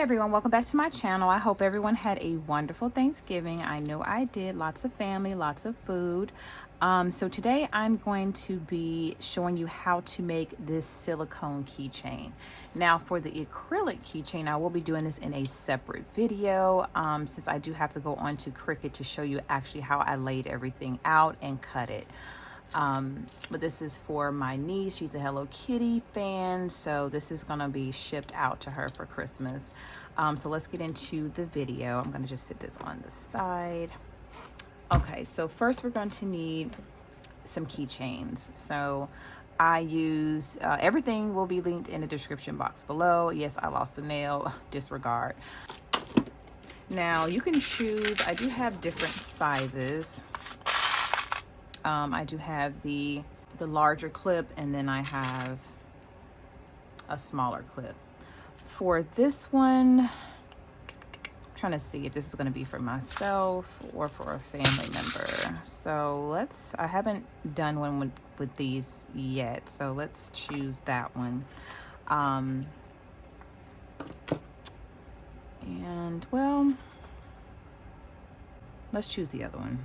everyone, welcome back to my channel. I hope everyone had a wonderful Thanksgiving. I know I did. Lots of family, lots of food. So today I'm going to be showing you how to make this silicone keychain. Now for the acrylic keychain, I will be doing this in a separate video since I do have to go on to Cricut to show you actually how I laid everything out and cut it. But this is for my niece. She's a Hello Kitty fan, so this is gonna be shipped out to her for Christmas. So let's get into the video. I'm gonna just sit this on the side. Okay, so first we're going to need some keychains. So I use everything will be linked in the description box below. Yes, I lost a nail, disregard. Now you can choose, I do have different sizes. I do have the larger clip, and then I have a smaller clip. For this one, I'm trying to see if this is going to be for myself or for a family member. So I haven't done one with these yet, so let's choose that one. And well, let's choose the other one.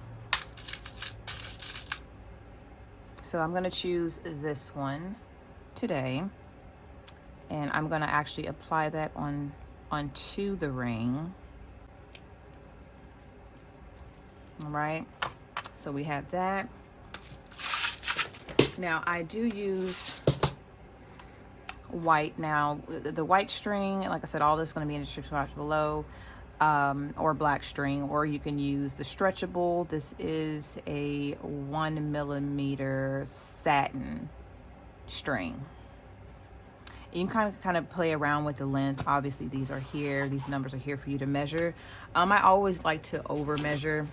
So I'm gonna choose this one today, and I'm gonna actually apply that onto the ring. All right, so we have that. Now I do use white. Now the white string, like I said, all this is gonna be in the description box below. Or black string, or you can use the stretchable. This is a 1 millimeter satin string. You can kind of play around with the length. Obviously these numbers are here for you to measure. I always like to over measure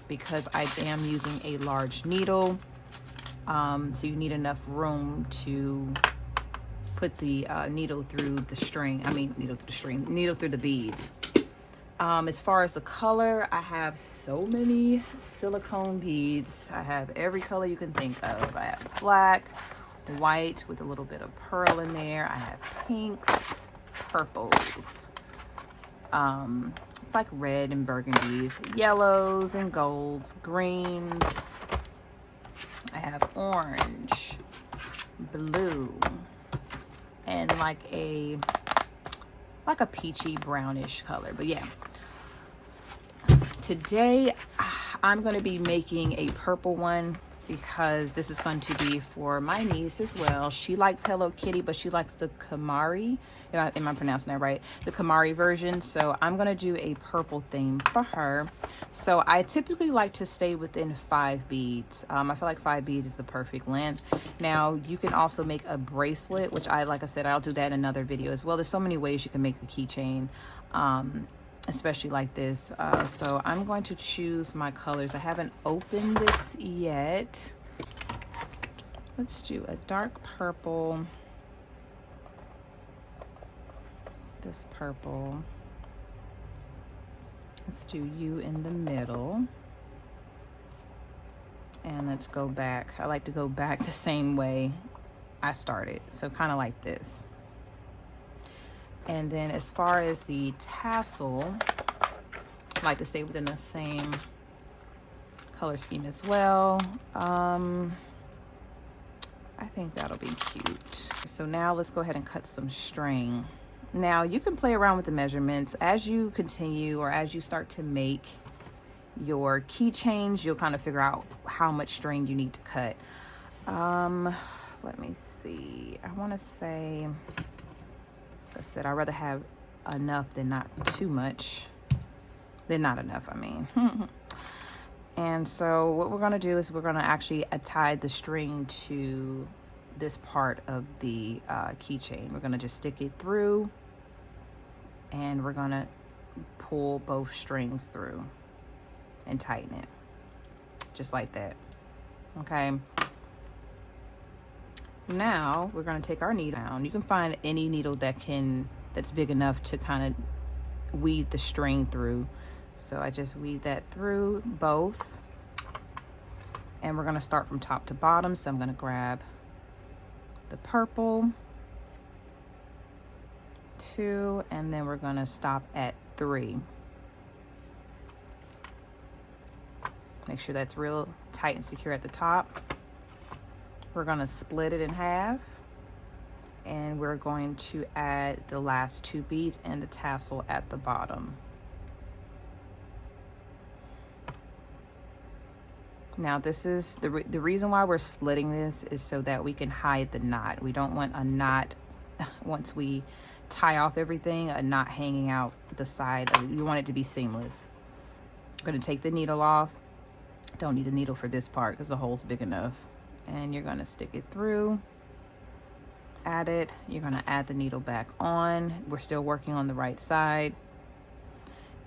because I am using a large needle, so you need enough room to put the needle through the string. Needle through the beads. As far as the color, I have so many silicone beads. I have every color you can think of. I have black, white with a little bit of pearl in there. I have pinks, purples. It's like red and burgundies, yellows and golds, greens. I have orange, blue, and like a peachy brownish color. But yeah, today I'm going to be making a purple one because this is going to be for my niece as well. She likes Hello Kitty, but she likes the Kamari. Am I pronouncing that right? The Kamari version. So I'm going to do a purple theme for her. So I typically like to stay within 5 beads. I feel like 5 beads is the perfect length. Now you can also make a bracelet, which like I said, I'll do that in another video as well. There's so many ways you can make a keychain, especially like this. So I'm going to choose my colors. I haven't opened this yet. Let's do a dark purple. This purple. Let's do you in the middle. And let's go back. I like to go back the same way I started. So kind of like this. And then as far as the tassel, I like to stay within the same color scheme as well. I think that'll be cute. So now let's go ahead and cut some string. Now you can play around with the measurements as you continue, or as you start to make your keychains, you'll kind of figure out how much string you need to cut. Let me see. I want to say, like I said, I'd rather have enough than not too much. Than not enough, I mean. And so what we're going to do is we're going to actually tie the string to this part of the keychain. We're going to just stick it through, and we're going to pull both strings through and tighten it just like that. Okay, now we're going to take our needle down. You can find any needle that's big enough to kind of weave the string through. So I just weave that through both, and we're going to start from top to bottom. So I'm going to grab the purple, 2, and then we're going to stop at 3. Make sure that's real tight and secure at the top. We're going to split it in half, and we're going to add the last 2 beads and the tassel at the bottom. Now this is the reason why we're splitting this is so that we can hide the knot. We don't want a knot, once we tie off everything, a knot hanging out the side. You want it to be seamless. I'm going to take the needle off. Don't need a needle for this part because the hole's big enough. And you're going to stick it through, add it. You're going to add the needle back on. We're still working on the right side.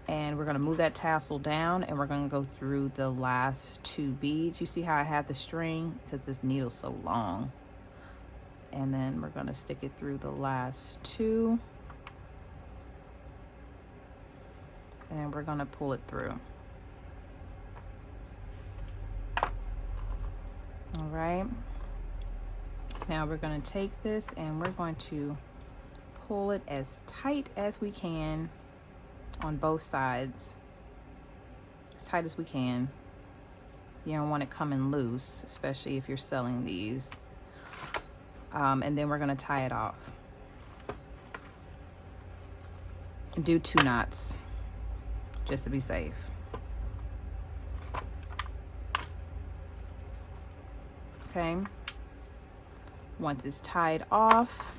And we're going to move that tassel down, and we're going to go through the last 2 beads. You see how I have the string because this needle's so long. And then we're going to stick it through the last 2, and we're going to pull it through. All right, now we're going to take this and we're going to pull it as tight as we can on both sides, as tight as we can. You don't want it coming loose, especially if you're selling these. And then we're going to tie it off. Do 2 knots just to be safe. Okay. Once it's tied off,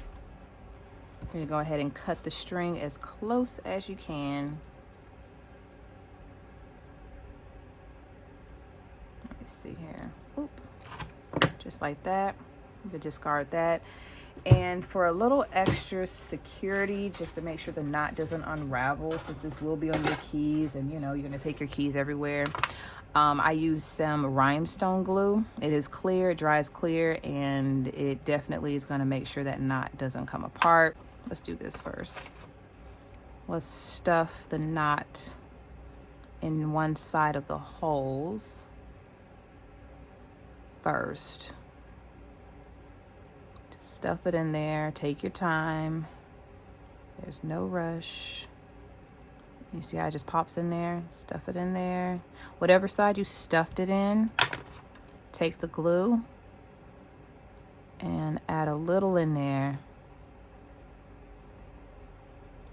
you're going to go ahead and cut the string as close as you can. Let me see here. Oop. Just like that. You could discard that. And for a little extra security, just to make sure the knot doesn't unravel, since this will be on your keys and you know you're going to take your keys everywhere, I use some rhinestone glue. It is clear, it dries clear, and it definitely is going to make sure that knot doesn't come apart. Let's do this first. Let's stuff the knot in one side of the holes first. Just stuff it in there, take your time. There's no rush. You see how it just pops in there? Stuff it in there. Whatever side you stuffed it in, take the glue and add a little in there.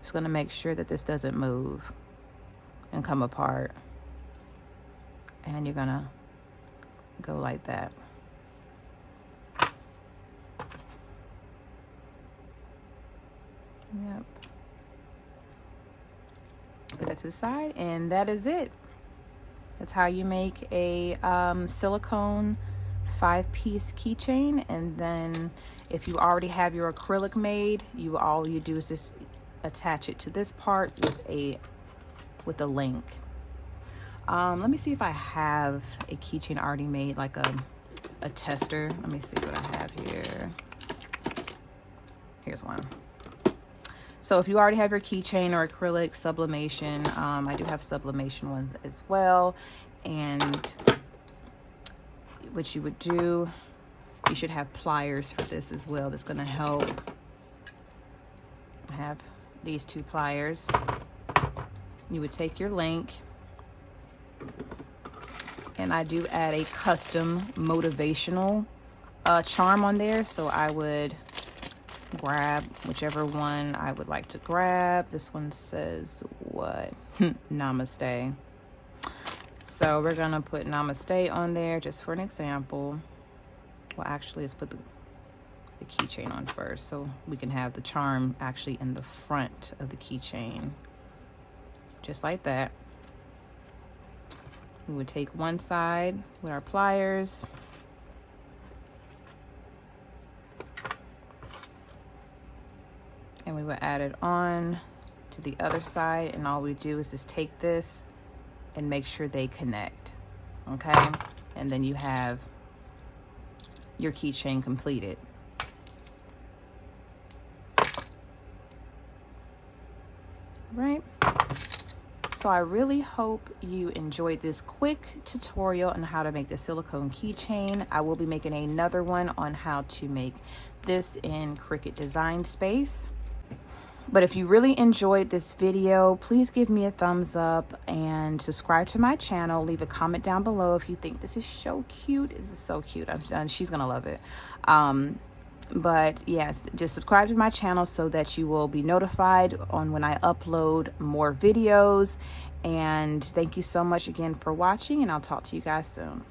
Just gonna make sure that this doesn't move and come apart. And you're gonna go like that. Yep. Put that to the side, and that is it. That's how you make a silicone 5-piece keychain. And then if you already have your acrylic made, all you do is just attach it to this part with a link. Let me see if I have a keychain already made, like a tester. Let me see what I have here. Here's one. So if you already have your keychain or acrylic sublimation, I do have sublimation ones as well. And what you would do, you should have pliers for this as well. That's gonna help. I have these 2 pliers. You would take your link, and I do add a custom motivational charm on there. So I would grab whichever one I would like to grab. This one says what? Namaste. So we're gonna put namaste on there just for an example. Well, actually, let's put the keychain on first so we can have the charm actually in the front of the keychain. Just like that. We would take one side with our pliers, and we will add it on to the other side, and all we do is just take this and make sure they connect. Okay, and then you have your keychain completed. Right, so I really hope you enjoyed this quick tutorial on how to make the silicone keychain. I will be making another one on how to make this in Cricut Design Space. But if you really enjoyed this video, please give me a thumbs up and subscribe to my channel. Leave a comment down below if you think this is so cute. This is so cute. She's gonna love it. But yes, just subscribe to my channel so that you will be notified on when I upload more videos. And thank you so much again for watching, and I'll talk to you guys soon.